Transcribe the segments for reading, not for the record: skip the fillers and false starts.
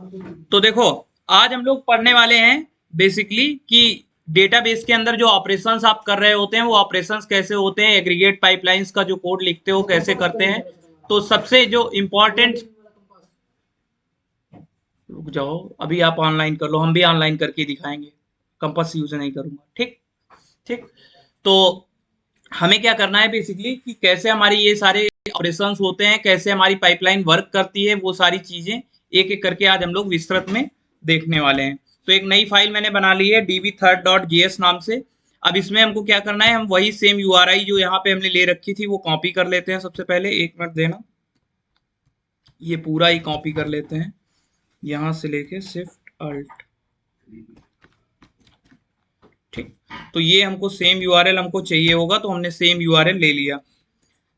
तो देखो, आज हम लोग पढ़ने वाले हैं बेसिकली कि डेटाबेस के अंदर जो ऑपरेशंस आप कर रहे होते हैं वो ऑपरेशंस कैसे होते हैं, एग्रीगेट पाइपलाइंस का जो कोड लिखते हो कैसे करते हैं। तो सबसे जो इम्पोर्टेंट, रुक जाओ, अभी आप ऑनलाइन कर लो, हम भी ऑनलाइन करके दिखाएंगे, कंपास यूज नहीं करूंगा। ठीक ठीक। तो हमें क्या करना है बेसिकली कि कैसे हमारी ये सारे ऑपरेशंस होते हैं, कैसे हमारी पाइपलाइन वर्क करती है, वो सारी चीजें एक एक करके आज हम लोग विस्तृत में देखने वाले हैं। तो एक नई फाइल मैंने बना ली है db3rd.js नाम से। अब इसमें हमको क्या करना है, हम वही सेम यूआरआई जो यहाँ पे हमने ले रखी थी वो कॉपी कर लेते हैं। सबसे पहले एक मिनट देना, ये पूरा ही कॉपी कर लेते हैं, यहाँ से लेके शिफ्ट अल्ट। ठीक, तो ये हमको सेम यूआरएल हमको चाहिए होगा, तो हमने सेम यूआरएल ले लिया।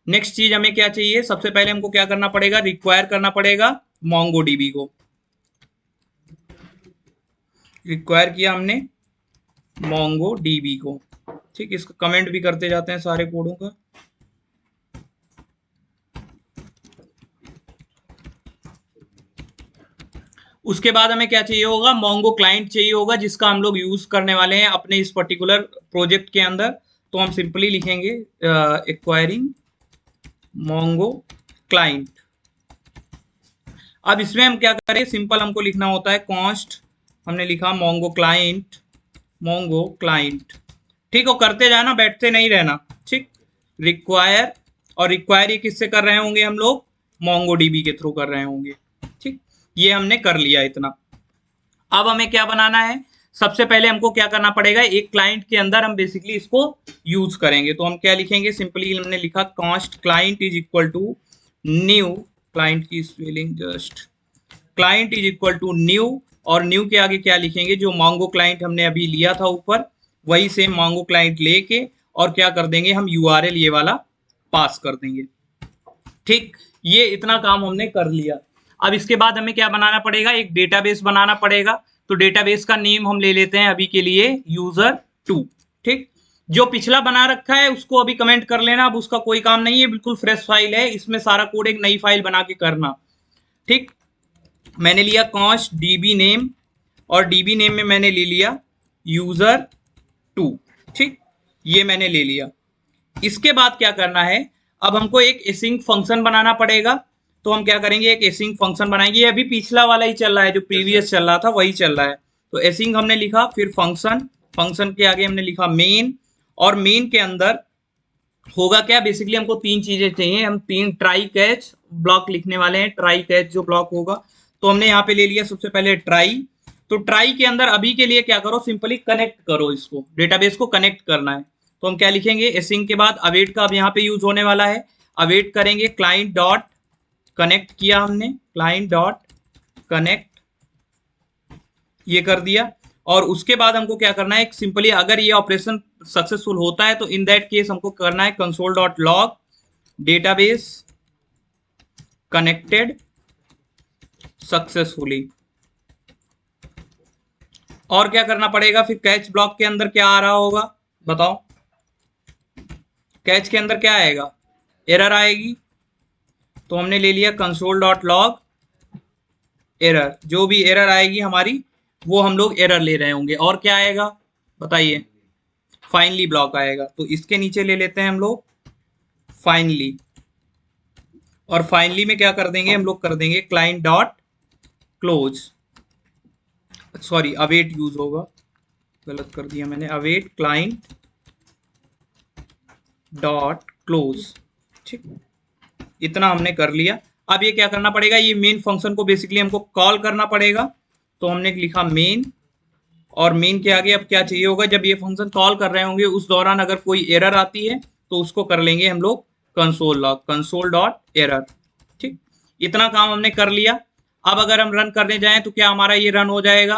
नेक्स्ट चीज हमें क्या चाहिए, सबसे पहले हमको क्या करना पड़ेगा, रिक्वायर करना पड़ेगा मोंगोडीबी को। रिक्वायर किया हमने मोंगोडीबी को। ठीक, इसका कमेंट भी करते जाते हैं सारे कोडों का। उसके बाद हमें क्या चाहिए होगा, मोंगो क्लाइंट चाहिए होगा जिसका हम लोग यूज करने वाले हैं अपने इस पर्टिकुलर प्रोजेक्ट के अंदर। तो हम सिंपली लिखेंगे एक्वायरिंग मोंगो क्लाइंट। अब इसमें हम क्या करें, सिंपल हमको लिखना होता है कॉन्स्ट, हमने लिखा मोंगो क्लाइंट, मोंगो क्लाइंट। ठीक, वो करते जाना, बैठते नहीं रहना। ठीक, रिक्वायर, और रिक्वायर ये किससे कर रहे होंगे हम लोग, मोंगोडीबी के थ्रू कर रहे होंगे। ठीक, ये हमने कर लिया इतना। अब हमें क्या बनाना है, सबसे पहले हमको क्या करना पड़ेगा, एक क्लाइंट के अंदर हम बेसिकली इसको यूज करेंगे। तो हम क्या लिखेंगे, सिंपली हमने लिखा const client is equal to new, client की spelling just, client is equal to new, और न्यू के आगे क्या लिखेंगे, जो मोंगो क्लाइंट हमने अभी लिया था ऊपर, वही सेम मोंगो क्लाइंट लेके और क्या कर देंगे, हम यूआरएल ये वाला पास कर देंगे। ठीक, ये इतना काम हमने कर लिया। अब इसके बाद हमें क्या बनाना पड़ेगा, एक डेटाबेस बनाना पड़ेगा। तो डेटाबेस का नेम हम ले लेते हैं अभी के लिए user2। ठीक, जो पिछला बना रखा है उसको अभी कमेंट कर लेना, अब उसका कोई काम नहीं है, बिल्कुल फ्रेश फाइल है, इसमें सारा कोड एक नई फाइल बना के करना। ठीक, मैंने लिया कॉन्स्ट db नेम, और db नेम में मैंने ले लिया user2। ठीक, ये मैंने ले लिया। इसके बाद क्या करना है, अब हमको एक एसिंक फंक्शन बनाना पड़ेगा। तो हम क्या करेंगे, एक एसिंक फंक्शन बनाएंगे। ये अभी पिछला वाला ही चल रहा है, जो प्रीवियस चल रहा था वही चल रहा है। तो एसिंक हमने लिखा, फिर फंक्शन, फंक्शन के आगे हमने लिखा मेन, और मेन के अंदर होगा क्या, बेसिकली हमको तीन चीजें चाहिए, हम तीन ट्राई कैच ब्लॉक लिखने वाले हैं। ट्राई कैच जो ब्लॉक होगा, तो हमने यहाँ पे ले लिया सबसे पहले ट्राई। तो ट्राई के अंदर अभी के लिए क्या करो, सिंपली कनेक्ट करो, इसको डेटाबेस को कनेक्ट करना है। तो हम क्या लिखेंगे, एसिंक के बाद अवेट का अब यहाँ पे यूज होने वाला है, अवेट करेंगे क्लाइंट डॉट कनेक्ट, किया हमने क्लाइंट डॉट कनेक्ट, ये कर दिया। और उसके बाद हमको क्या करना है, सिंपली अगर ये ऑपरेशन सक्सेसफुल होता है तो इन दैट केस हमको करना है console dot log database connected successfully. और क्या करना पड़ेगा, फिर कैच ब्लॉक के अंदर क्या आ रहा होगा बताओ, कैच के अंदर क्या आएगा, एरर आएगी। तो हमने ले लिया कंसोल डॉट लॉग एरर, जो भी एरर आएगी हमारी वो हम लोग एरर ले रहे होंगे। और क्या आएगा बताइए, फाइनली ब्लॉक आएगा। तो इसके नीचे ले लेते हैं हम लोग फाइनली, और फाइनली में क्या कर देंगे, हम लोग कर देंगे client dot close, sorry await use होगा, गलत कर दिया मैंने, अवेट क्लाइंट डॉट क्लोज। ठीक, इतना हमने कर लिया। अब ये क्या करना पड़ेगा, ये मेन फंक्शन को बेसिकली हमको कॉल करना पड़ेगा। तो हमने लिखा मेन, और मेन के आगे अब क्या चाहिए होगा, जब ये फंक्शन कॉल कर रहे होंगे उस दौरान अगर कोई एरर आती है तो उसको कर लेंगे हम लोग console log, console dot error. ठीक, इतना काम हमने कर लिया। अब अगर हम रन करने जाएं तो क्या हमारा ये रन हो जाएगा,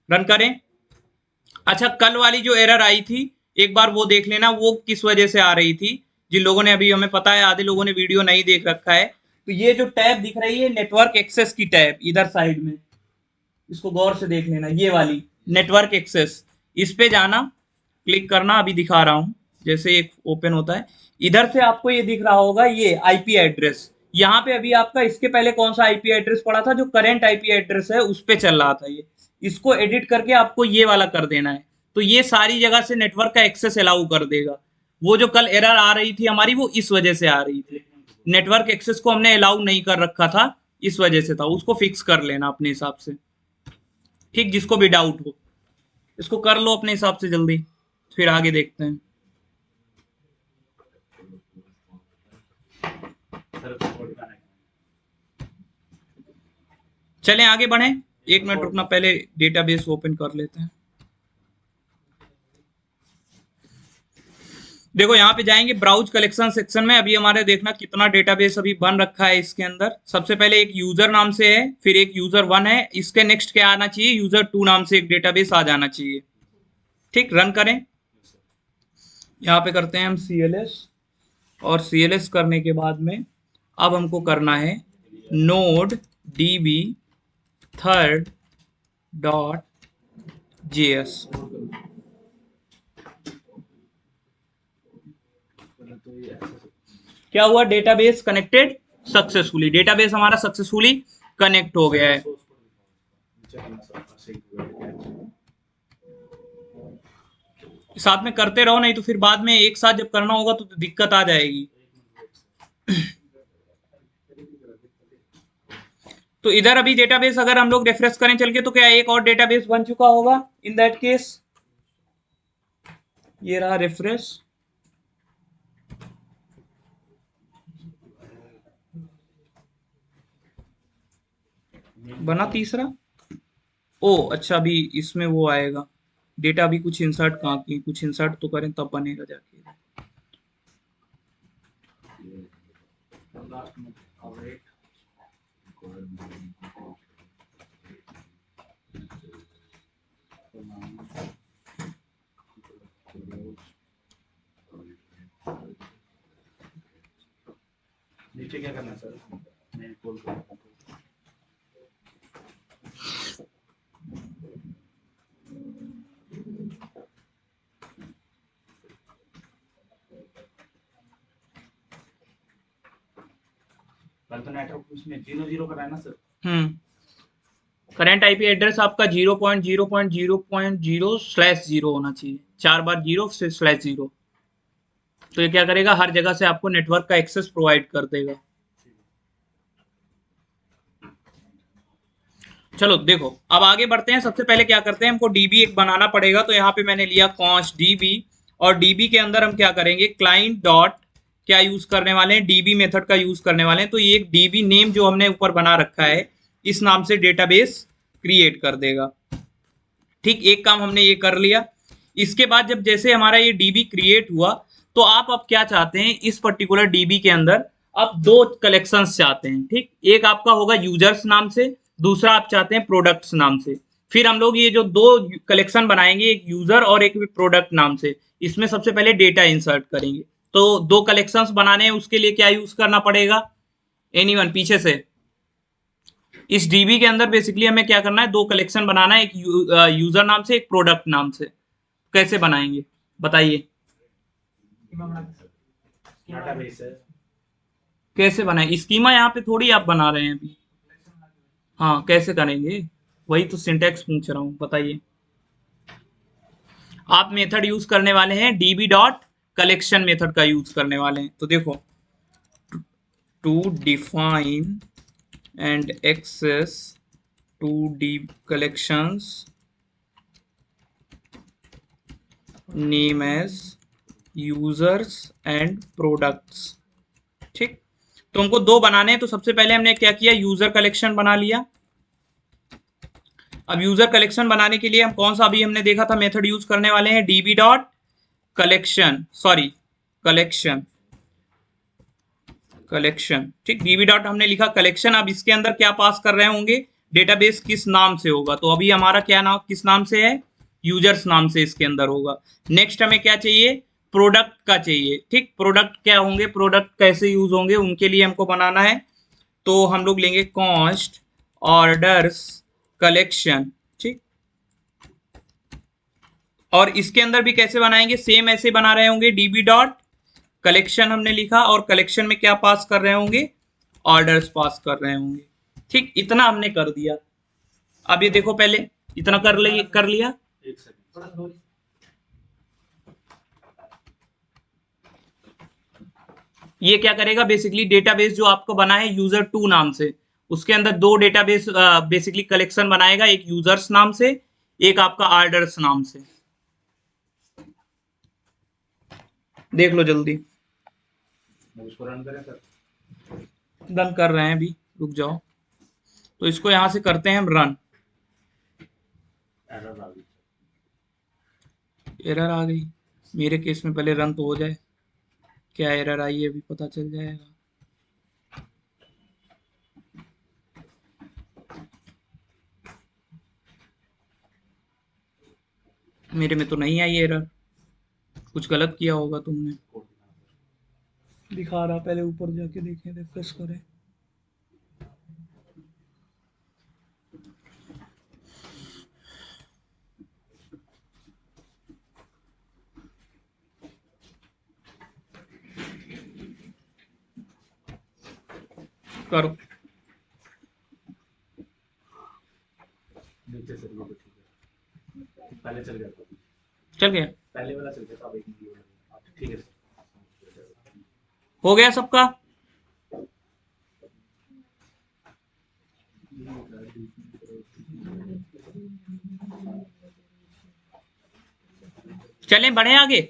रन करें। अच्छा, कल वाली जो एरर आई थी एक बार वो देख लेना, वो किस वजह से आ रही थी। जिन लोगों ने, अभी हमें पता है आधे लोगों ने वीडियो नहीं देख रखा है, तो ये जो टैब दिख रही है नेटवर्क एक्सेस की टैब इधर साइड में, इसको गौर से देख लेना, ये वाली नेटवर्क एक्सेस, इस पे जाना, क्लिक करना, अभी दिखा रहा हूं, जैसे एक ओपन होता है, इधर से आपको ये दिख रहा होगा ये आईपी एड्रेस, यहाँ पे अभी आपका इसके पहले कौन सा आईपी एड्रेस पड़ा था, जो करंट आईपी एड्रेस है उस पे चल रहा था ये, इसको एडिट करके आपको ये वाला कर देना है, तो ये सारी जगह से नेटवर्क का एक्सेस अलाउ कर देगा। वो जो कल एरर आ रही थी हमारी, वो इस वजह से आ रही थी, नेटवर्क एक्सेस को हमने अलाउ नहीं कर रखा था, इस वजह से था, उसको फिक्स कर लेना अपने हिसाब से। ठीक, जिसको भी डाउट हो इसको कर लो अपने हिसाब से जल्दी, फिर आगे देखते हैं। चलें आगे बढ़ें, 1 मिनट रुकना, पहले डेटाबेस ओपन कर लेते हैं। देखो यहाँ पे जाएंगे ब्राउज कलेक्शन सेक्शन में, अभी हमारे देखना कितना डेटाबेस अभी बन रखा है इसके अंदर। सबसे पहले एक यूजर नाम से है, फिर एक यूजर 1 है, इसके नेक्स्ट क्या आना चाहिए, यूजर 2 नाम से एक डेटाबेस आ जाना चाहिए। ठीक, रन करें। यहाँ पे करते हैं हम CLS, और CLS करने के बाद में अब हमको करना है नोड db third.js। क्या हुआ, डेटाबेस कनेक्टेड सक्सेसफुली, डेटाबेस हमारा सक्सेसफुली कनेक्ट हो गया है। साथ में करते रहो, नहीं तो फिर बाद में एक साथ जब करना होगा तो दिक्कत आ जाएगी। तो इधर अभी डेटाबेस अगर हम लोग रेफरेंस करें चल के, तो क्या एक और डेटाबेस बन चुका होगा इन दैट केस। ये रहा रेफरेंस, बना तीसरा। ओ अच्छा, अभी इसमें वो आएगा डेटा, अभी कुछ इंसर्ट कहाँ की, कुछ इंसर्ट तो करें तब बनेगा जाके। नीचे क्या करना है सर, मैं कॉल करता हूँ। कल तो नेटवर्क उसमें 0 करना है ना सर। करंट आईपी एड्रेस आपका 0.0.0.0/0 होना चाहिए, 4 बार 0 से /0। तो ये क्या करेगा, हर जगह से आपको नेटवर्क का एक्सेस प्रोवाइड कर देगा। चलो देखो अब आगे बढ़ते हैं। सबसे पहले क्या करते हैं, हमको डीबी एक बनाना पड़ेगा, तो यहाँ पे मैंने लिया const db, और डीबी के अंदर हम क्या करेंगे, क्लाइंट डॉट क्या यूज करने वाले हैं, डीबी मेथड का यूज करने वाले हैं। तो ये एक डीबी नेम जो हमने ऊपर बना रखा है, इस नाम से डेटाबेस क्रिएट कर देगा। ठीक, एक काम हमने ये कर लिया। इसके बाद जब जैसे हमारा ये डीबी क्रिएट हुआ, तो आप अब क्या चाहते हैं, इस पर्टिकुलर डीबी के अंदर आप 2 कलेक्शंस चाहते हैं। ठीक, एक आपका होगा यूजर्स नाम से, दूसरा आप चाहते हैं प्रोडक्ट्स नाम से। फिर हम लोग ये जो 2 कलेक्शन बनाएंगे, एक यूजर और एक प्रोडक्ट नाम से, इसमें सबसे पहले डेटा इंसर्ट करेंगे। तो 2 कलेक्शंस बनाने हैं, उसके लिए क्या यूज करना पड़ेगा, एनीवन पीछे से। इस डीबी के अंदर बेसिकली हमें क्या करना है, 2 कलेक्शन बनाना है, एक यूजर नाम से, एक प्रोडक्ट नाम से। कैसे बनाएंगे बताइए, कैसे बनाए स्कीमा, यहाँ पे थोड़ी आप बना रहे हैं अभी। हाँ कैसे करेंगे, वही तो सिंटैक्स पूछ रहा हूँ, बताइए। आप मेथड यूज करने वाले हैं db डॉट कलेक्शन मेथड का यूज करने वाले हैं। तो देखो, to define and access 2D collections name as users and products। ठीक, तो हमको 2 बनाने हैं, तो सबसे पहले हमने क्या किया, यूजर कलेक्शन बना लिया। अब यूजर कलेक्शन बनाने के लिए हम कौन सा अभी हमने देखा था मेथड यूज करने वाले हैं, db dot collection, sorry collection, ठीक, db डॉट हमने लिखा कलेक्शन। अब इसके अंदर क्या पास कर रहे होंगे, डेटाबेस किस नाम से होगा, तो अभी हमारा क्या नाम, किस नाम से है, यूजर्स नाम से इसके अंदर होगा। नेक्स्ट हमें क्या चाहिए, प्रोडक्ट का चाहिए। ठीक, प्रोडक्ट क्या होंगे, प्रोडक्ट कैसे यूज होंगे, उनके लिए हमको बनाना है। तो हम लोग लेंगे कॉस्ट ऑर्डर्स कलेक्शन। ठीक, और इसके अंदर भी कैसे बनाएंगे, सेम ऐसे बना रहे होंगे, db डॉट कलेक्शन हमने लिखा, और कलेक्शन में क्या पास कर रहे होंगे, ऑर्डर्स पास कर रहे होंगे। ठीक, इतना हमने कर दिया। अब ये देखो, पहले इतना कर लिया। एक सेकंड, ये क्या करेगा, बेसिकली डेटाबेस जो आपको बना है यूजर 2 नाम से, उसके अंदर दो डेटाबेस बेसिकली कलेक्शन बनाएगा, एक यूजर्स नाम से, एक आपका ऑर्डर्स नाम से। देख लो जल्दी, उसको रन करें सर। रन कर रहे हैं अभी, रुक जाओ। तो इसको यहां से करते हैं हम रन। एरर आ गई, एरर आ गई, मेरे केस में पहले रन तो हो जाए। क्या एरर आई है अभी पता चल जाएगा। मेरे में तो नहीं आई एरर, कुछ गलत किया होगा तुमने। दिखा रहा, पहले ऊपर जाके देखें, रिफ्रेश करें। करो, नीचे से ठीक है, पहले चल गया था, चल गया, पहले वाला चल गया था, अब एक ठीक है सर। हो गया सबका। चलें बढ़े आगे।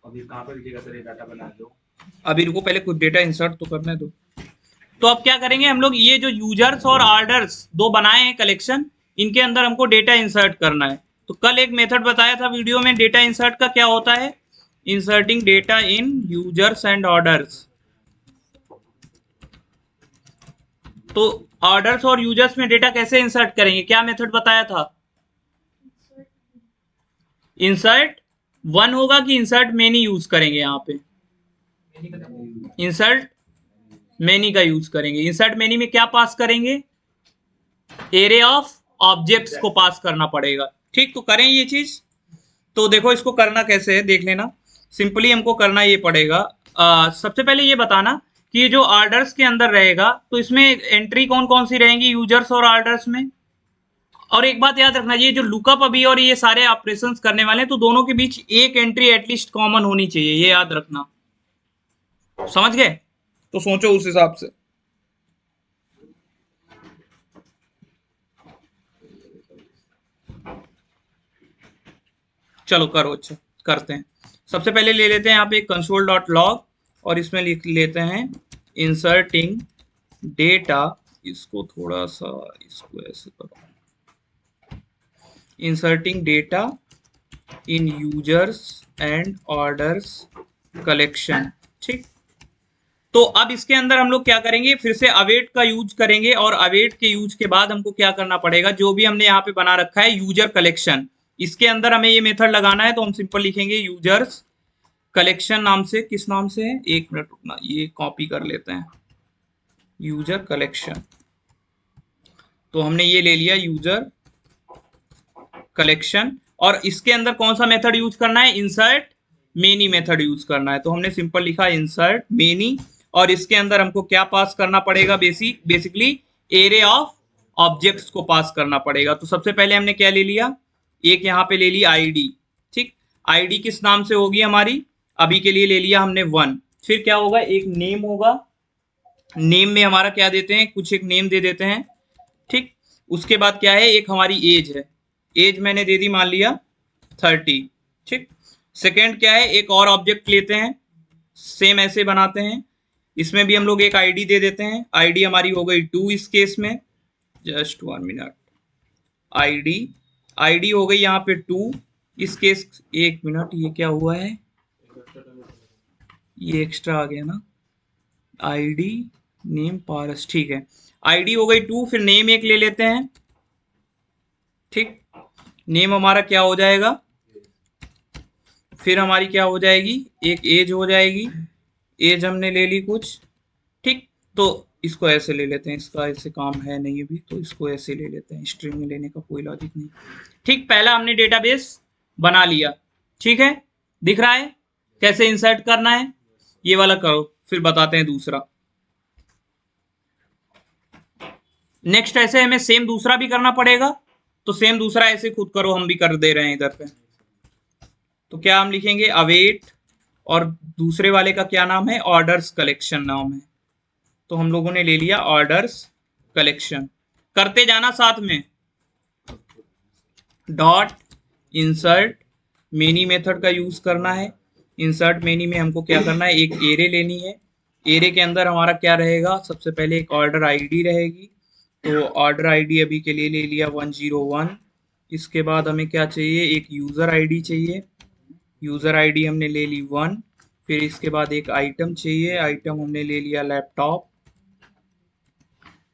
अभी कहाँ पर लिखेगा सर, ये डाटा बना दो। अभी रुको, पहले कुछ डेटा इंसर्ट तो करने दो। तो अब क्या करेंगे हम लोग, ये जो यूजर्स और ऑर्डर्स दो बनाए हैं कलेक्शन, इनके अंदर हमको डेटा इंसर्ट करना है। तो कल एक मेथड बताया था वीडियो में, डेटा इंसर्ट का क्या होता है, inserting data in users and orders. तो ऑर्डर्स और यूजर्स में डेटा कैसे इंसर्ट करेंगे, क्या मेथड बताया था? इंसर्ट वन होगा कि इंसर्ट मेनी यूज करेंगे? यहाँ पे इंसर्ट मेनी का यूज करेंगे। इंसर्ट मेनी में क्या पास करेंगे, एरे ऑफ ऑब्जेक्ट्स को पास करना पड़ेगा। ठीक, तो करें ये चीज। तो देखो इसको करना कैसे है, देख लेना। सिंपली हमको करना ये पड़ेगा, सबसे पहले ये बताना कि ये जो ऑर्डर्स के अंदर रहेगा, तो इसमें एंट्री कौन कौन सी रहेंगी यूजर्स और ऑर्डर्स में। और एक बात याद रखना, ये जो लुकअप अभी और ये सारे ऑपरेशंस करने वाले हैं, तो दोनों के बीच एक एंट्री एटलीस्ट कॉमन होनी चाहिए, ये याद रखना। समझ गए? तो सोचो उस हिसाब से। चलो करो, अच्छा करते हैं। सबसे पहले ले लेते हैं यहाँ पे console.log और इसमें लिख लेते हैं इंसर्टिंग डेटा। इसको थोड़ा सा, इसको ऐसे करो, inserting data in users and orders collection. ठीक, तो अब इसके अंदर हम लोग क्या करेंगे, फिर से अवेट का यूज करेंगे, और अवेट के यूज के बाद हमको क्या करना पड़ेगा, जो भी हमने यहाँ पे बना रखा है यूजर कलेक्शन, इसके अंदर हमें ये मेथड लगाना है। तो हम सिंपल लिखेंगे यूजर्स कलेक्शन नाम से, किस नाम से है, एक मिनट रुकना, ये कॉपी कर लेते हैं, यूजर कलेक्शन। तो हमने ये ले लिया यूजर कलेक्शन, और इसके अंदर कौन सा मेथड यूज करना है, इंसर्ट मेनी मेथड यूज करना है। तो हमने सिंपल लिखा इंसर्ट मेनी, और इसके अंदर हमको क्या पास करना पड़ेगा, बेसिकली एरे ऑफ ऑब्जेक्ट्स को पास करना पड़ेगा। तो सबसे पहले हमने क्या ले लिया, एक यहाँ पे ले ली आईडी। ठीक, आईडी किस नाम से होगी हमारी, अभी के लिए ले लिया हमने 1। फिर क्या होगा, एक नेम होगा, नेम में हमारा क्या देते हैं, कुछ एक नेम दे देते हैं। ठीक, उसके बाद क्या है, एक हमारी एज है, एज मैंने दे दी मान लिया 30। ठीक, सेकेंड क्या है, एक और ऑब्जेक्ट लेते हैं, सेम ऐसे बनाते हैं, इसमें भी हम लोग एक आईडी दे देते हैं। आईडी हमारी हो गई 2 इस केस में, जस्ट 1 मिनट, आईडी हो गई यहाँ पे 2 इस केस। 1 मिनट, ये क्या हुआ है, ये एक्स्ट्रा आ गया ना, आईडी नेम पारस। ठीक है, आईडी हो गई 2, फिर नेम एक ले लेते हैं। ठीक, नेम हमारा क्या हो जाएगा, फिर हमारी क्या हो जाएगी, एक एज हो जाएगी, एज हमने ले ली कुछ। ठीक, तो इसको ऐसे ले लेते हैं, इसका ऐसे काम है नहीं अभी, तो इसको ऐसे ले लेते हैं, स्ट्रिंग में लेने का कोई लॉजिक नहीं। ठीक, पहला हमने डेटाबेस बना लिया, ठीक है, दिख रहा है कैसे इंसर्ट करना है, ये वाला करो, फिर बताते हैं दूसरा। नेक्स्ट ऐसे हमें सेम दूसरा भी करना पड़ेगा, तो सेम दूसरा ऐसे खुद करो, हम भी कर दे रहे हैं इधर पे। तो क्या हम लिखेंगे, अवेट, और दूसरे वाले का क्या नाम है, ऑर्डर्स कलेक्शन नाम है, तो हम लोगों ने ले लिया ऑर्डर्स कलेक्शन। करते जाना साथ में, डॉट इंसर्ट मेनी मेथड का यूज करना है। इंसर्ट मेनी में हमको क्या करना है, एक एरे लेनी है, एरे के अंदर हमारा क्या रहेगा, सबसे पहले एक ऑर्डर आईडी रहेगी, तो ऑर्डर आईडी अभी के लिए ले लिया 101। इसके बाद हमें क्या चाहिए, एक यूज़र आईडी चाहिए, यूज़र आईडी हमने ले ली 1। फिर इसके बाद एक आइटम चाहिए, आइटम हमने ले लिया लैपटॉप।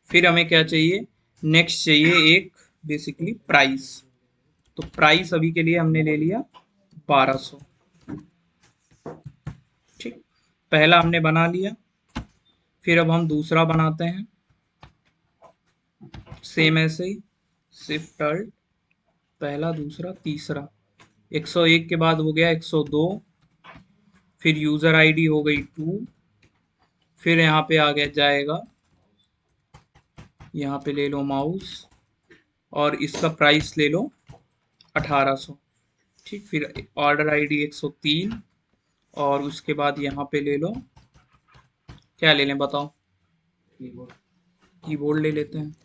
फिर हमें क्या चाहिए, नेक्स्ट चाहिए एक बेसिकली प्राइस, तो प्राइस अभी के लिए हमने ले लिया 1200। ठीक, पहला हमने बना लिया। फिर अब हम दूसरा बनाते हैं, सेम ऐसे ही, शिफ्ट अल्ट, पहला दूसरा तीसरा, 101 के बाद हो गया 102, फिर यूज़र आईडी हो गई 2, फिर यहाँ पे आ गया जाएगा, यहाँ पे ले लो माउस, और इसका प्राइस ले लो 1800। ठीक, फिर ऑर्डर आईडी 103, और उसके बाद यहाँ पे ले लो, क्या ले लें बताओ, कीबोर्ड ले लेते हैं।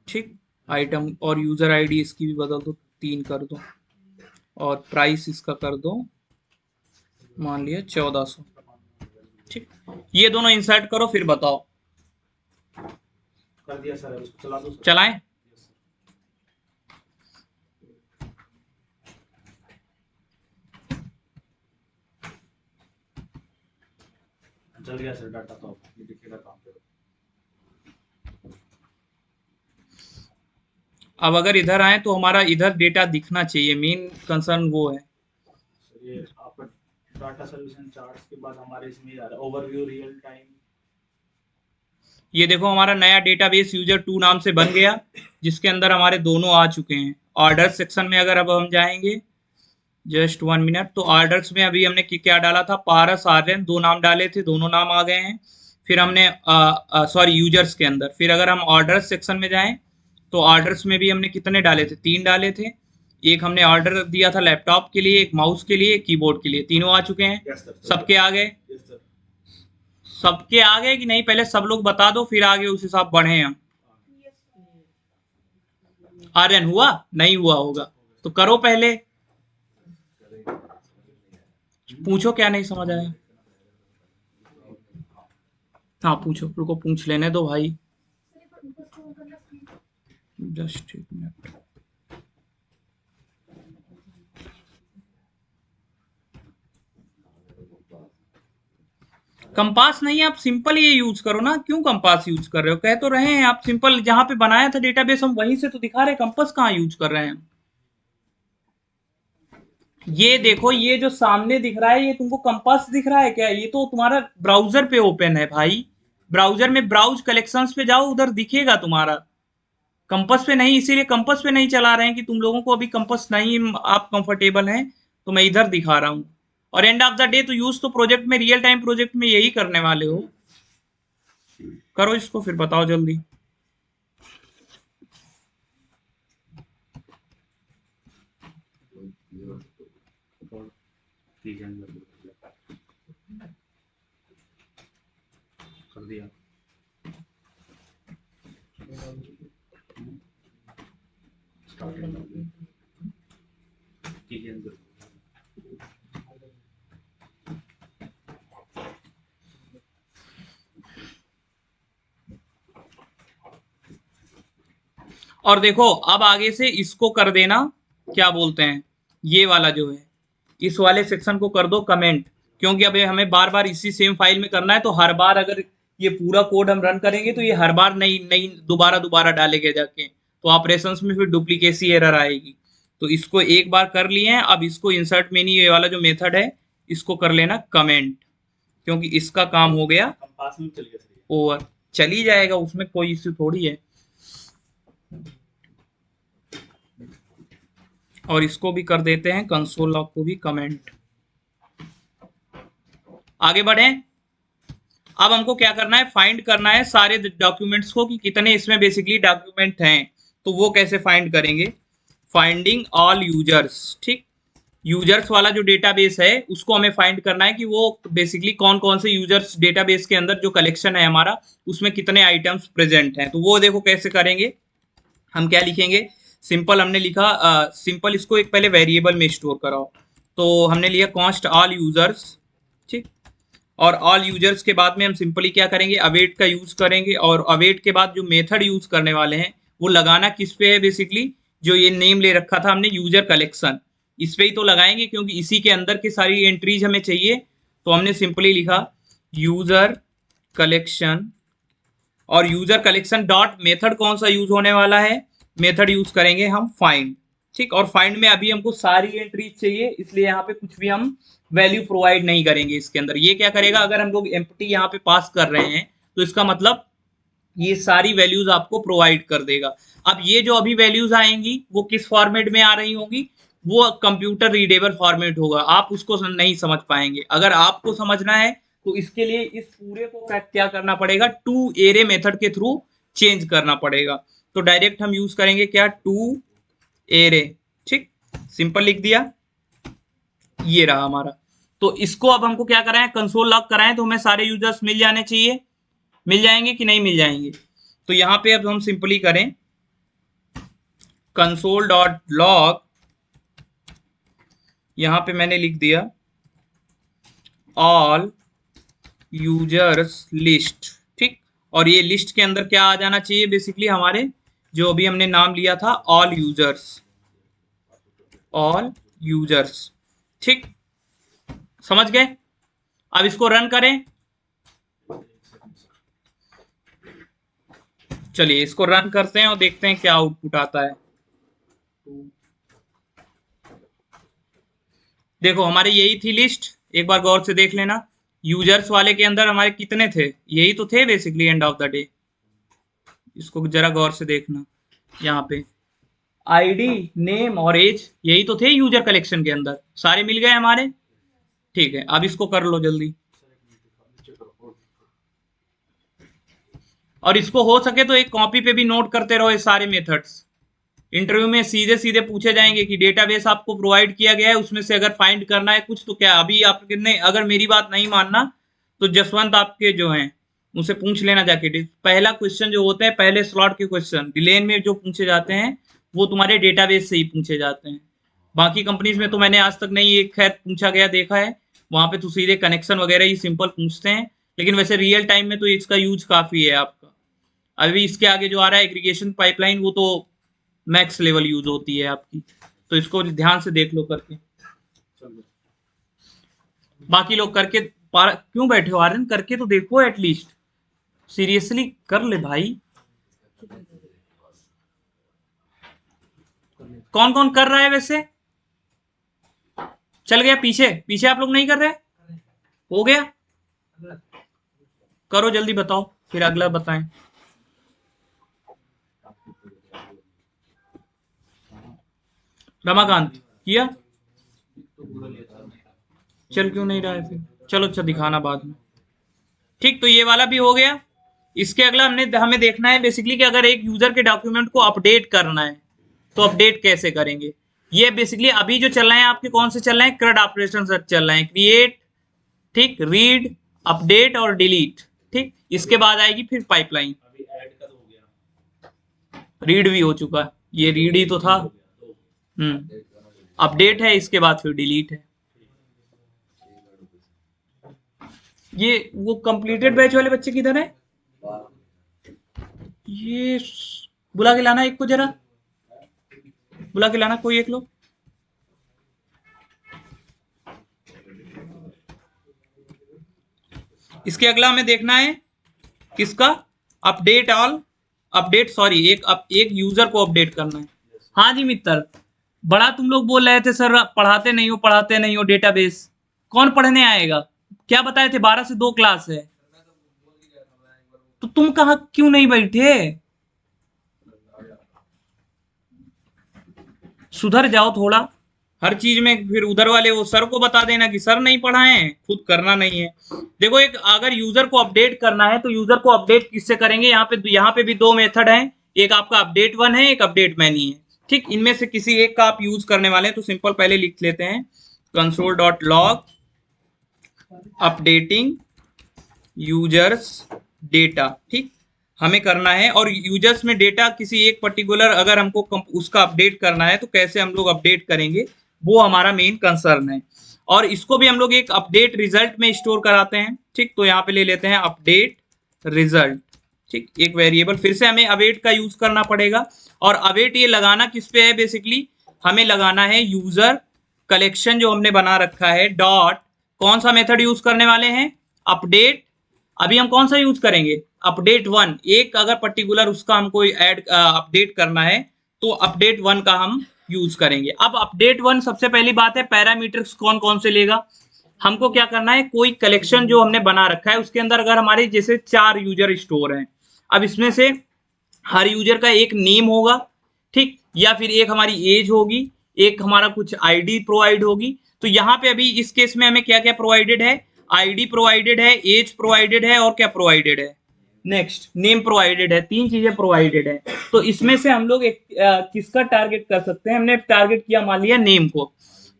ठीक, आइटम और यूज़र आईडी इसकी भी बदल दो, 3 कर दो, और प्राइस इसका कर दो मान लिया 1400। ठीक, ये दोनों इंसर्ट करो, फिर बताओ। कर दिया सर, इसको चला दो सर। चलाएं, चल गया सर डाटा, तो ये दिखेगा काम पे। अब अगर इधर आए तो हमारा इधर डेटा दिखना चाहिए, मेन कंसर्न वो है। ये आपका डाटा सॉल्यूशन चार्ट्स के बाद हमारे इसमें आ रहा है ओवरव्यू रियल टाइम। ये देखो हमारा नया डेटाबेस यूजर 2 नाम से बन गया, जिसके अंदर हमारे दोनों आ चुके हैं। ऑर्डर सेक्शन में अगर अब हम जाएंगे, जस्ट 1 मिनट, तो ऑर्डर्स में अभी हमने क्या डाला था, पारस आर्यन 2 नाम डाले थे, दोनों नाम आ गए हैं। फिर हमने सॉरी यूजर्स के अंदर, फिर अगर हम ऑर्डर्स सेक्शन में जाएं तो ऑर्डर्स में भी हमने कितने डाले थे, 3 डाले थे। एक हमने ऑर्डर दिया था लैपटॉप के लिए, एक माउस के लिए, एक कीबोर्ड के लिए, तीनों आ चुके हैं। सबके आ गए, सबके आ गए कि नहीं, पहले सब लोग बता दो, फिर आगे उस हिसाब बढ़े हम। आर्यन हुआ, नहीं हुआ होगा तो करो पहले, पूछो क्या नहीं समझ आया। हाँ पूछो, रुको पूछ लेने दो भाई, जस्ट 1 मिनट। कंपास नहीं, आप सिंपल ये यूज करो ना, क्यों कंपास यूज कर रहे हो, कह तो रहे हैं आप सिंपल, जहां पे बनाया था डेटाबेस हम वहीं से तो दिखा रहे, कंपास कहाँ यूज कर रहे हैं। ये देखो, ये जो सामने दिख रहा है ये तुमको कंपास दिख रहा है क्या, ये तो तुम्हारा ब्राउजर पे ओपन है भाई, ब्राउजर में ब्राउज कलेक्शंस पे जाओ, उधर दिखेगा तुम्हारा, कंपास पे नहीं, इसीलिए कंपास पे नहीं चला रहे हैं कि तुम लोगों को अभी कंपास नहीं आप कंफर्टेबल हैं, तो मैं इधर दिखा रहा हूं। और एंड ऑफ द डे तो यूज तो प्रोजेक्ट में, रियल टाइम प्रोजेक्ट में यही करने वाले हो। करो इसको, फिर बताओ जल्दी। कर दिया, ठीक है। और देखो अब आगे से इसको कर देना, क्या बोलते हैं, ये वाला जो है, इस वाले सेक्शन को कर दो कमेंट, क्योंकि अब हमें बार बार इसी सेम फाइल में करना है, तो हर बार अगर ये पूरा कोड हम रन करेंगे तो ये हर बार नई नई दोबारा डालेंगे जाके, तो ऑपरेशंस में फिर डुप्लीकेसी एरर आएगी। तो इसको एक बार कर लिए हैं, अब इसको इंसर्ट मेनी ये वाला जो मेथड है इसको कर लेना कमेंट, क्योंकि इसका काम हो गया। कंपास में चल गया। ओवर चली जाएगा, उसमें कोई इश्यू थोड़ी है। और इसको भी कर देते हैं, कंसोल लॉग को भी कमेंट। आगे बढ़े। अब हमको क्या करना है, फाइंड करना है सारे डॉक्यूमेंट्स को कि कितने इसमें बेसिकली डॉक्यूमेंट हैं। तो वो कैसे फाइंड करेंगे, फाइंडिंग ऑल यूजर्स। ठीक, यूजर्स वाला जो डेटाबेस है उसको हमें फाइंड करना है कि वो बेसिकली कौन कौन से यूजर्स डेटाबेस के अंदर जो कलेक्शन है हमारा उसमें कितने आइटम्स प्रेजेंट हैं। तो वो देखो कैसे करेंगे, हम क्या लिखेंगे, सिंपल हमने लिखा सिंपल इसको एक पहले वेरिएबल में स्टोर कराओ। तो हमने लिया कॉन्स्ट ऑल यूजर्स। ठीक, और ऑल यूजर्स के बाद में हम सिंपली क्या करेंगे, अवेट का यूज करेंगे। और अवेट के बाद जो मेथड यूज करने वाले हैं वो लगाना किस पे है, बेसिकली जो ये नेम ले रखा था हमने यूजर कलेक्शन, इस पे ही तो लगाएंगे क्योंकि इसी के अंदर की सारी एंट्रीज हमें चाहिए। तो हमने सिंपली लिखा यूजर कलेक्शन, और यूजर कलेक्शन डॉट मेथड कौन सा यूज होने वाला है, मेथड यूज करेंगे हम फाइंड। ठीक, और फाइंड में अभी हमको सारी एंट्रीज चाहिए, इसलिए यहाँ पे कुछ भी हम वैल्यू प्रोवाइड नहीं करेंगे इसके अंदर। ये क्या करेगा, अगर हम लोग एम्प्टी यहाँ पे पास कर रहे हैं तो इसका मतलब ये सारी वैल्यूज आपको प्रोवाइड कर देगा। अब ये जो अभी वैल्यूज आएंगी वो किस फॉर्मेट में आ रही होंगी, वो कंप्यूटर रीडेबल फॉर्मेट होगा, आप उसको नहीं समझ पाएंगे। अगर आपको समझना है तो इसके लिए इस पूरे को क्या करना पड़ेगा, टू एरे मेथड के थ्रू चेंज करना पड़ेगा। तो डायरेक्ट हम यूज करेंगे क्या, टू एरे। ठीक, सिंपल लिख दिया, ये रहा हमारा। तो इसको अब हमको क्या कराएं, कंसोल लॉग कराएं, तो हमें सारे यूजर्स मिल जाने चाहिए। मिल जाएंगे कि नहीं मिल जाएंगे। तो यहाँ पे अब हम सिंपली करें कंसोल डॉट लॉग, यहाँ पे मैंने लिख दिया ऑल यूजर्स लिस्ट। ठीक, और ये लिस्ट के अंदर क्या आ जाना चाहिए, बेसिकली हमारे जो अभी हमने नाम लिया था ऑल यूजर्स, ऑल यूजर्स। ठीक, समझ गए। अब इसको रन करें, चलिए इसको रन करते हैं और देखते हैं क्या आउटपुट आता है। देखो हमारे यही थी लिस्ट, एक बार गौर से देख लेना। यूजर्स वाले के अंदर हमारे कितने थे, यही तो थे basically end of the day. इसको जरा गौर से देखना, यहाँ पे आईडी, नेम और एज यही तो थे यूजर कलेक्शन के अंदर, सारे मिल गए हमारे। ठीक है, अब इसको कर लो जल्दी। और इसको हो सके तो एक कॉपी पे भी नोट करते रहो ये सारे मेथड्स। इंटरव्यू में सीधे सीधे पूछे जाएंगे कि डेटाबेस आपको प्रोवाइड किया गया है, उसमें से अगर फाइंड करना है कुछ, तो क्या अभी आपने अगर मेरी बात नहीं मानना तो जसवंत आपके जो हैं उनसे पूछ लेना जाके। पहला क्वेश्चन जो होते हैं, पहले स्लॉट के क्वेश्चन डिलेन में जो पूछे जाते हैं वो तुम्हारे डेटाबेस से ही पूछे जाते हैं। बाकी कंपनीज में तो मैंने आज तक नहीं एक खैर पूछा गया देखा है, वहां पे तो सीधे कनेक्शन वगैरह ही सिंपल पूछते हैं। लेकिन वैसे रियल टाइम में तो इसका यूज काफी है आपका। अभी इसके आगे जो आ रहा है एग्रीगेशन पाइपलाइन, वो तो मैक्स लेवल यूज होती है आपकी, तो इसको ध्यान से देख लो करके। बाकी लोग करके क्यों बैठे हो आर्यन, करके तो देखो एटलीस्ट, सीरियसली कर ले भाई। कौन कौन कर रहा है वैसे, चल गया पीछे पीछे, आप लोग नहीं कर रहे, हो गया, करो जल्दी बताओ फिर अगला बताएं। रमाकांत किया, चल क्यों नहीं रहा है फिर, चलो अच्छा दिखाना बाद में। ठीक, तो ये वाला भी हो गया। इसके अगला हमें देखना है बेसिकली कि अगर एक यूजर के डॉक्यूमेंट को अपडेट करना है तो अपडेट कैसे करेंगे। ये बेसिकली अभी जो चल रहे हैं आपके, कौन से चल रहे हैं, CRUD ऑपरेशन चल रहे हैं, क्रिएट, ठीक, रीड, अपडेट और डिलीट। ठीक, इसके बाद आएगी फिर पाइपलाइन। रीड भी हो चुका, ये रीड ही तो था। अपडेट है, इसके बाद फिर डिलीट है। ये वो कंप्लीटेड बैच वाले बच्चे किधर है, ये बुला के लाना एक को, जरा बुला के लाना कोई एक लोग। इसके अगला हमें देखना है किसका, अपडेट ऑल, अपडेट सॉरी एक यूजर को अपडेट करना है। हाँ जी मित्र, बड़ा तुम लोग बोल रहे थे सर पढ़ाते नहीं हो डेटाबेस, कौन पढ़ने आएगा, क्या बताए थे 12 से 2 क्लास है। तो तुम कहाँ क्यों नहीं बैठे? सुधर जाओ थोड़ा। हर चीज में फिर उधर वाले वो सर को बता देना कि सर नहीं पढ़ाए, खुद करना नहीं है। देखो, एक अगर यूजर को अपडेट करना है तो यूजर को अपडेट किससे करेंगे? यहाँ पे भी दो मेथड हैं, एक आपका अपडेट वन है, एक अपडेट मैनी है। ठीक, इनमें से किसी एक का आप यूज करने वाले हैं तो सिंपल पहले लिख लेते हैं console.log अपडेटिंग यूजर्स डेटा। ठीक, हमें करना है, और यूजर्स में डेटा किसी एक पर्टिकुलर अगर हमको उसका अपडेट करना है तो कैसे हम लोग अपडेट करेंगे, वो हमारा मेन कंसर्न है। और इसको भी हम लोग एक अपडेट रिजल्ट में स्टोर कराते हैं। ठीक, तो यहाँ पे ले लेते हैं अपडेट रिजल्ट। ठीक, एक वेरिएबल फिर से हमें अवेट का यूज करना पड़ेगा। और अवेट ये लगाना किस पे है? बेसिकली हमें लगाना है यूजर कलेक्शन जो हमने बना रखा है डॉट, कौन सा मेथड यूज करने वाले हैं? अपडेट। अभी हम कौन सा यूज करेंगे? Update one. एक अगर पर्टिकुलर उसका हमको ऐड अपडेट करना है तो अपडेट वन का हम यूज करेंगे। अब अपडेट वन, सबसे पहली बात है पैरामीटर्स कौन कौन से लेगा। हमको क्या करना है, कोई कलेक्शन जो हमने बना रखा है उसके अंदर अगर हमारे जैसे 4 यूजर स्टोर हैं, अब इसमें से हर यूजर का एक नेम होगा, ठीक, या फिर एक हमारी एज होगी, एक हमारा कुछ आईडी प्रोवाइड होगी। तो यहाँ पे अभी इस केस में हमें क्या क्या प्रोवाइडेड है? आईडी प्रोवाइडेड है, एज प्रोवाइडेड है, और क्या प्रोवाइडेड है? नेक्स्ट, नेम प्रोवाइडेड है। 3 चीजें प्रोवाइडेड है। तो इसमें से हम लोग एक किसका टारगेट कर सकते हैं? हमने टारगेट किया मान लिया नेम को,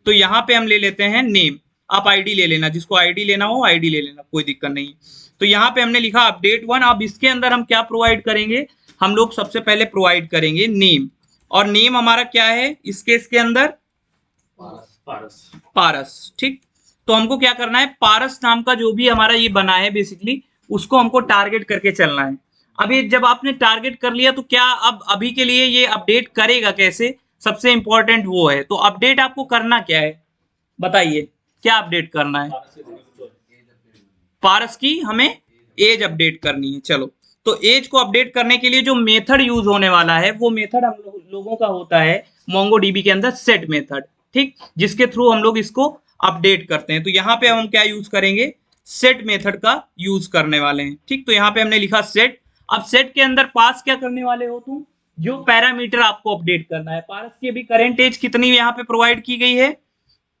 तो यहाँ पे हम ले लेते हैं नेम। आप आईडी ले लेना, जिसको आईडी लेना हो आईडी ले लेना, कोई दिक्कत नहीं। तो यहाँ पे हमने लिखा अपडेट वन। अब इसके अंदर हम क्या प्रोवाइड करेंगे? हम लोग सबसे पहले प्रोवाइड करेंगे नेम, और नेम हमारा क्या है इस केस के अंदर? पारस। पारस। ठीक, तो हमको क्या करना है? पारस नाम का जो भी हमारा ये बना है बेसिकली, उसको हमको टारगेट करके चलना है। अभी जब आपने टारगेट कर लिया तो क्या अब अभी के लिए ये अपडेट करेगा कैसे? सबसे इंपॉर्टेंट वो है। तो अपडेट आपको करना क्या है, बताइए क्या अपडेट करना है? पारस की हमें एज अपडेट करनी है। चलो, तो एज को अपडेट करने के लिए जो मेथड यूज होने वाला है वो मेथड हम लोगों का होता है MongoDB के अंदर सेट मेथड। ठीक, जिसके थ्रू हम लोग इसको अपडेट करते हैं। तो यहाँ पे हम क्या यूज करेंगे? सेट मेथड का यूज करने वाले हैं। ठीक, तो यहाँ पे हमने लिखा सेट। अब सेट के अंदर पास क्या करने वाले हो तुम? जो पैरामीटर आपको अपडेट करना है। पारस की अभी करेंट एज कितनी यहाँ पे प्रोवाइड की गई है?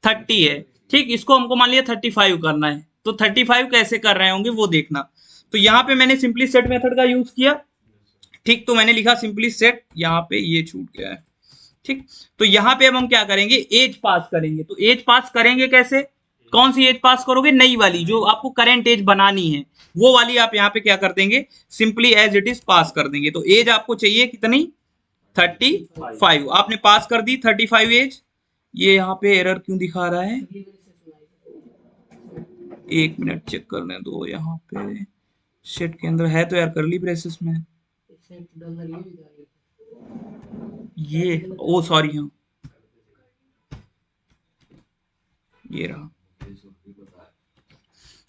30 है। ठीक, इसको हमको मान लिया 35 करना है। तो 35 कैसे कर रहे होंगे वो देखना। तो यहाँ पे मैंने सिंपली सेट मेथड का यूज किया। ठीक, तो मैंने लिखा सिंपली सेट, यहाँ पे ये छूट गया है। ठीक, तो यहाँ पे अब हम क्या करेंगे? एज पास करेंगे। तो एज पास करेंगे कैसे? कौन सी एज पास करोगे? नई वाली, जो आपको करंट एज बनानी है वो वाली आप यहाँ पे क्या कर देंगे? Simply as it is pass कर देंगे। तो एज आपको चाहिए कितनी? 35। आपने पास कर दी 35 एज। ये यहाँ पे एरर क्यों दिखा रहा है? 1 मिनट चेक करने दो। यहाँ पे सेट के अंदर है तो यार करली ब्रेसेस में ये, ओ सॉरी, हाँ ये रहा।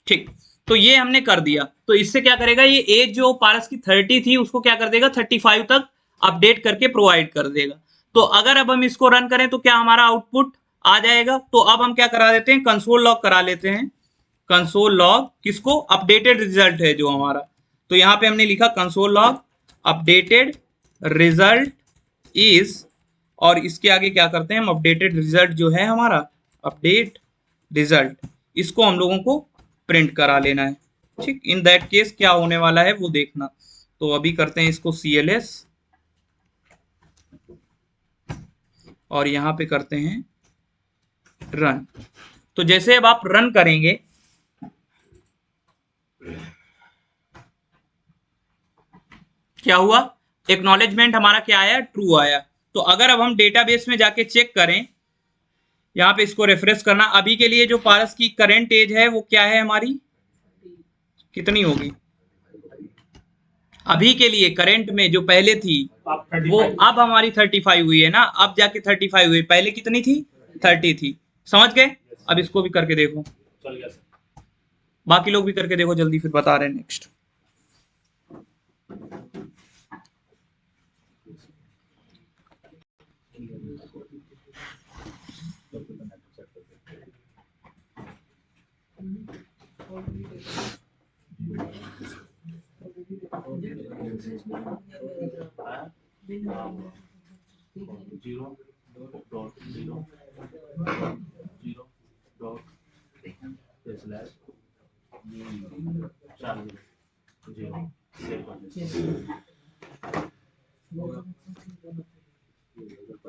ठीक, तो ये हमने कर दिया। तो इससे क्या करेगा? ये एज जो पारस की 30 थी उसको क्या कर देगा? 35 तक अपडेट करके प्रोवाइड कर देगा। तो अगर अब हम इसको रन करें तो क्या हमारा आउटपुट आ जाएगा? तो अब हम क्या करा देते हैं? कंसोल लॉग करा लेते हैं। कंसोल लॉग किसको? अपडेटेड रिजल्ट है जो हमारा। तो यहाँ पे हमने लिखा console log updated result is, और इसके आगे क्या करते हैं हम? अपडेटेड रिजल्ट जो है हमारा, अपडेट रिजल्ट, इसको हम लोगों को प्रिंट करा लेना है। ठीक, इन दैट केस क्या होने वाला है वो देखना। तो अभी करते हैं इसको CLS, और यहाँ पे करते हैं रन। तो जैसे अब आप रन करेंगे, क्या हुआ? एक्नॉलेजमेंट हमारा क्या आया? ट्रू आया। तो अगर अब हम डेटाबेस में जाके चेक करें, यहाँ पे इसको रिफ्रेश करना। अभी के लिए जो पारस की करंट एज है वो क्या है हमारी? कितनी होगी? अभी के लिए करंट में जो पहले थी वो अब हमारी 35 हुई है ना। अब जाके 35 हुई, पहले कितनी थी? 30 थी। समझ गए? अब इसको भी करके देखो, चल गया सर। बाकी लोग भी करके देखो जल्दी, फिर बता रहे हैं next. Zero dot zero zero dot slash 4 zero save कर देते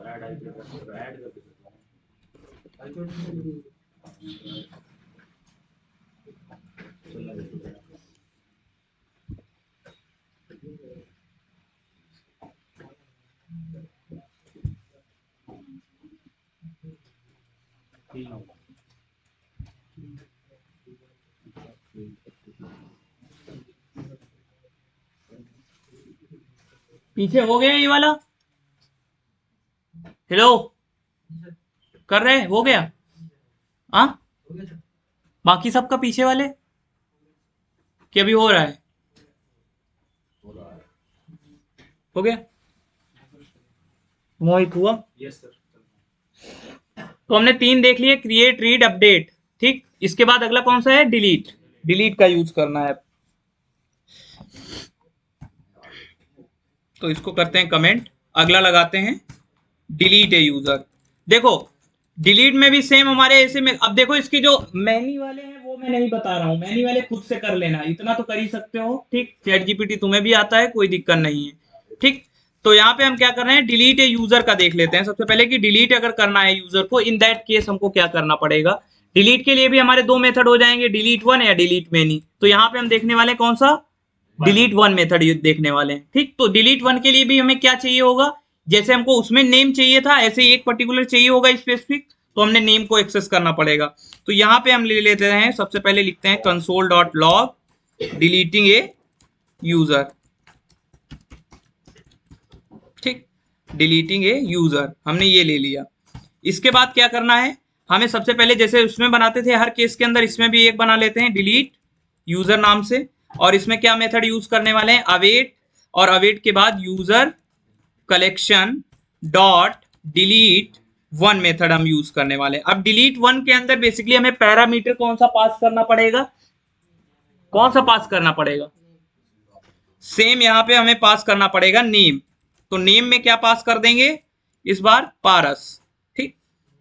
ऐड आई ऐड कर देते पीछे हो गया ये वाला, हेलो कर रहे हो गया? हाँ बाकी सबका पीछे वाले क्या भी हो रहा है? हो गया? मोहित हुआ? Yes sir. तो हमने 3 देख लिए, क्रिएट, रीड, अपडेट। ठीक, इसके बाद अगला कौन सा है? डिलीट। डिलीट का यूज करना है। तो इसको करते हैं कमेंट, अगला लगाते हैं डिलीट ए यूजर। देखो डिलीट में भी सेम हमारे ऐसे में, अब देखो इसके जो मैनी वाले हैं वो मैं नहीं बता रहा हूं, मैनी वाले खुद से कर लेना, इतना तो कर ही सकते हो। ठीक, चैट जीपीटी तुम्हें भी आता है, कोई दिक्कत नहीं है। ठीक, तो यहाँ पे हम क्या कर रहे हैं, डिलीट ए यूजर का देख लेते हैं सबसे पहले कि डिलीट अगर करना है यूजर को, इन दैट केस हमको क्या करना पड़ेगा। डिलीट के लिए भी हमारे 2 मेथड हो जाएंगे, डिलीट वन या डिलीट मैनी। तो यहाँ पे हम देखने वाले कौन सा, डिलीट वन मेथड देखने वाले हैं। ठीक, तो डिलीट वन के लिए भी हमें क्या चाहिए होगा, जैसे हमको उसमें नेम चाहिए था ऐसे ही एक पर्टिकुलर चाहिए होगा स्पेसिफिक, तो हमने नेम को एक्सेस करना पड़ेगा। तो यहाँ पे हम ले लेते हैं, सबसे पहले लिखते हैं console.log डिलीटिंग ए यूजर। ठीक, डिलीटिंग ए यूजर हमने ये ले लिया। इसके बाद क्या करना है हमें, सबसे पहले जैसे उसमें बनाते थे हर केस के अंदर, इसमें भी एक बना लेते हैं डिलीट यूजर नाम से। और इसमें क्या मेथड यूज करने वाले हैं, अवेट, और अवेट के बाद user collection dot delete one method हम यूज करने वाले हैं। अब डिलीट वन के अंदर बेसिकली हमें पैरामीटर कौन सा पास करना पड़ेगा, कौन सा पास करना पड़ेगा, सेम यहाँ पे हमें पास करना पड़ेगा नेम। तो नेम में क्या पास कर देंगे इस बार, पारस। ठीक,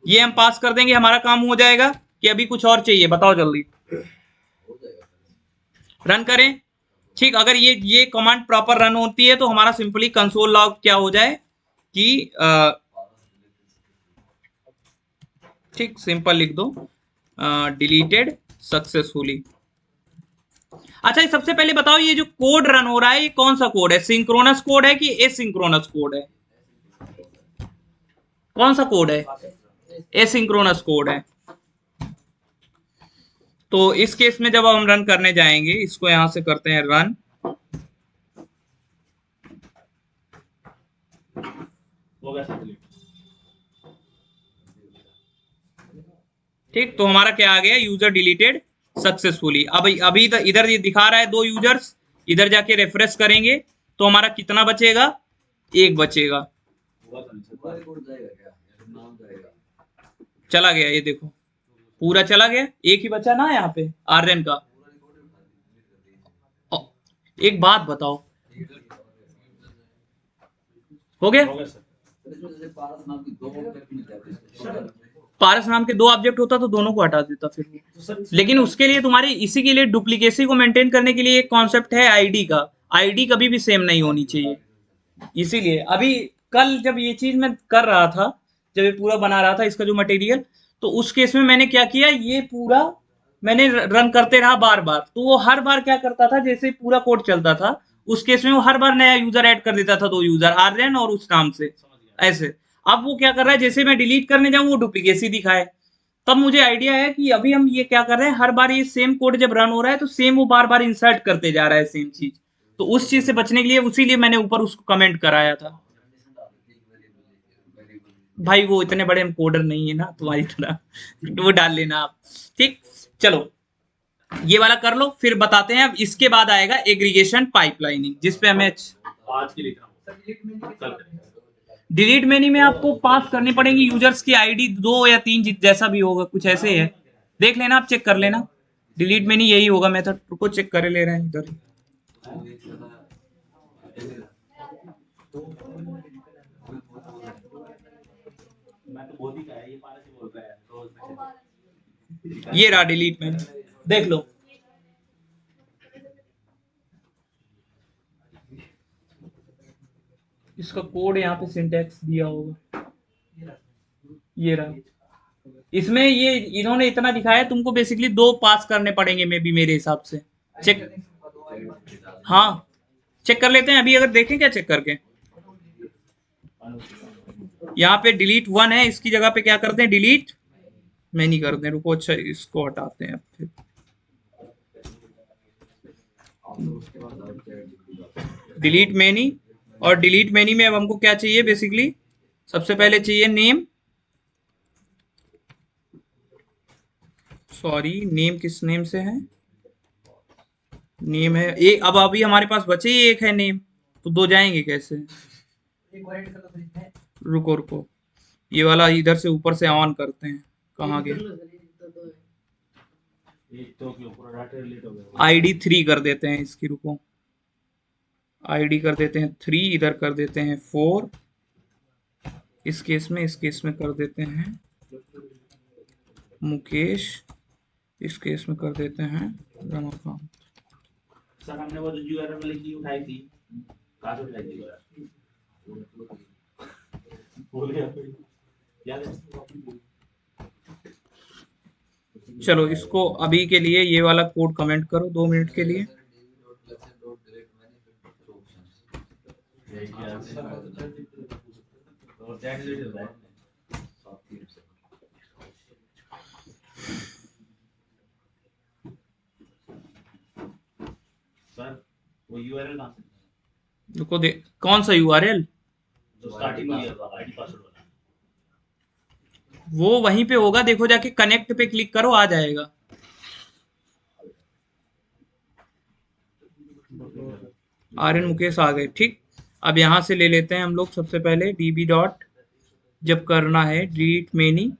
ये हम पास कर देंगे, हमारा काम हो जाएगा। कि अभी कुछ और चाहिए बताओ जल्दी, रन करें। ठीक, अगर ये कमांड प्रॉपर रन होती है तो हमारा सिंपली कंसोल लॉग क्या हो जाए कि ठीक, सिंपल लिख दो डिलीटेड सक्सेसफुली। अच्छा, सबसे पहले बताओ ये जो कोड रन हो रहा है ये कौन सा कोड है, सिंक्रोनस कोड है कि एसिंक्रोनस कोड है, कौन सा कोड है, एसिंक्रोनस कोड है। तो इस केस में जब हम रन करने जाएंगे, इसको यहां से करते हैं रन, ठीक, तो हमारा क्या आ गया, यूजर डिलीटेड सक्सेसफुली। अब अभी इधर ये दिखा रहा है 2 यूजर्स, इधर जाके रेफरेंस करेंगे तो हमारा कितना बचेगा, 1 बचेगा। चला गया, ये देखो पूरा चला गया, 1 ही बचा ना यहाँ पे आर्यन का। एक बात बताओ, हो गया? पारस नाम के 2 ऑब्जेक्ट होता तो दोनों को हटा देता फिर। लेकिन उसके लिए तुम्हारी इसी के लिए डुप्लीकेसी को मेंटेन करने के लिए एक कॉन्सेप्ट है आईडी का, आईडी कभी भी सेम नहीं होनी चाहिए। इसीलिए अभी कल जब ये चीज मैं कर रहा था, जब ये पूरा बना रहा था इसका जो मटेरियल, तो उस केस में मैंने क्या किया, ये पूरा मैंने रन करते रहा बार बार। तो वो हर बार क्या करता था, जैसे पूरा कोड चलता था उस केस में वो हर बार नया यूजर ऐड कर देता था, 2 यूजर आर्यन और उस नाम से ऐसे। अब वो क्या कर रहा है, जैसे मैं डिलीट करने जाऊं वो डुप्लीकेसी दिखाए। तब मुझे आइडिया है कि अभी हम ये क्या कर रहे हैं, हर बार ये सेम कोड जब रन हो रहा है तो सेम वो बार बार इंसर्ट करते जा रहा है सेम चीज। तो उस चीज से बचने के लिए उसीलिए मैंने ऊपर उसको कमेंट कराया था। भाई वो इतने बड़े हम कोडर नहीं है ना तुम्हारी तरह, वो डाल लेना आप। ठीक, चलो ये वाला कर लो, फिर बताते हैं। अब इसके बाद आएगा एग्रीगेशन पाइपलाइनिंग, जिसपे हमें आज के लिए डिलीट मेनी में आपको पास करनी पड़ेगी यूजर्स की आईडी 2 या 3 जैसा भी होगा, कुछ ऐसे है, देख लेना आप, चेक कर लेना। डिलीट मेनी यही होगा मेथड, रुको चेक कर ले रहे हैं इधर। मैं तो बहुत ही कहा है, ये पारस ही बोल रहा है रोज। ये रहा डिलीट में, देख लो। इसका कोड यहाँ पे सिंटैक्स दिया होगा, ये रहा। इसमें ये इन्होंने इतना दिखाया, तुमको बेसिकली 2 पास करने पड़ेंगे मे बी, मेरे हिसाब से। चेक, हाँ चेक कर लेते हैं अभी, अगर देखें क्या चेक करके। यहाँ पे डिलीट 1 है, इसकी जगह पे क्या करते हैं, डिलीट मैं नहीं करते, रुको। अच्छा इसको हटाते हैं अब फिर। डिलीट मैनी, और डिलीट मैनी में अब हमको क्या चाहिए बेसिकली, सबसे पहले चाहिए नेम। सॉरी, नेम किस नेम से है, नेम है एक। अब अभी हमारे पास बचे ही एक है नेम, तो 2 जाएंगे कैसे। रुको रुको, ये वाला इधर से ऊपर से ऑन करते हैं, कहाँ गया। आईडी 3 कर देते हैं इसकी, रुको। आईडी कर देते हैं 3, इधर कर देते हैं 4, इस केस में कर देते हैं मुकेश, इस केस में कर देते हैं रमाकांत। सर हमने वो जो यूआरएल वाली की उठाई थी, कहाँ से उठाई थी? भूल गया, याद है? चलो इसको अभी के लिए ये वाला कोड कमेंट करो 2 मिनट के लिए। सर वो यूआरएल कहाँ से? रुको दे, कौन सा यूआरएल, जो स्टार्टिंग में दिया था आईडी पासवर्ड वाला। वो वहीं पे होगा, देखो जाके कनेक्ट पे क्लिक करो, आ जाएगा। आर्यन मुकेश आ गए, ठीक। अब यहाँ से ले लेते हैं हम लोग सबसे पहले डीबी डॉट, जब करना है डिलीट मैनी,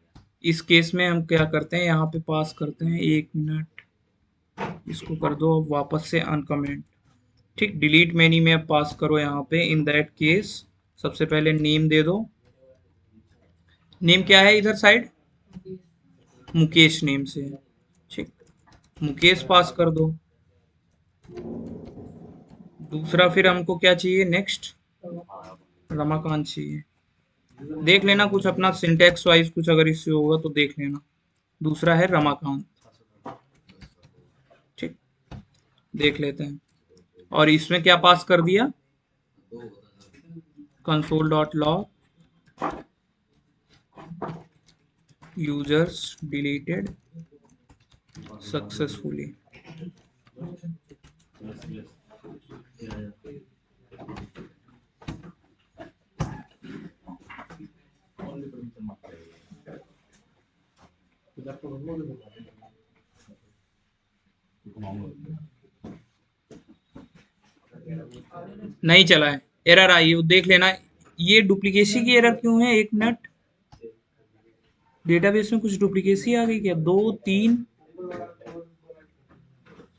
इस केस में हम क्या करते हैं, यहाँ पे पास करते हैं, 1 मिनट, इसको कर दो अब वापस से अनकमेंट, ठीक। डिलीट मैनी में अब पास करो यहाँ पे, इन दैट केस सबसे पहले नेम दे दो। नेम क्या है इधर साइड, मुकेश नेम से, ठीक। मुकेश पास कर दो। दूसरा फिर हमको क्या चाहिए नेक्स्ट, रमाकांत चाहिए। देख लेना कुछ अपना सिंटेक्स वाइज कुछ अगर इससे होगा तो देख लेना। दूसरा है रमाकांत, ठीक, देख लेते हैं। और इसमें क्या पास कर दिया, console dot log users deleted successfully. नहीं चला है, एरर आई है, देख लेना। ये डुप्लीकेसी की एरर क्यों है, 1 मिनट। डेटाबेस में कुछ डुप्लीकेसी आ गई क्या, 2 3,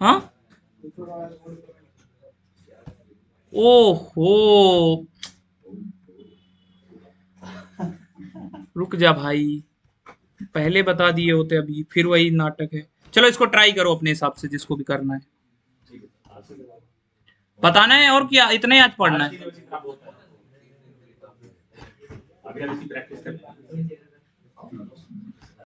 हाँ ओहो, रुक जा भाई, पहले बता दिए होते, अभी फिर वही नाटक है। चलो इसको ट्राई करो अपने हिसाब से, जिसको भी करना है बताना है, और क्या इतना ही आज पढ़ना है। अभी हम इसकी प्रैक्टिस करते हैं।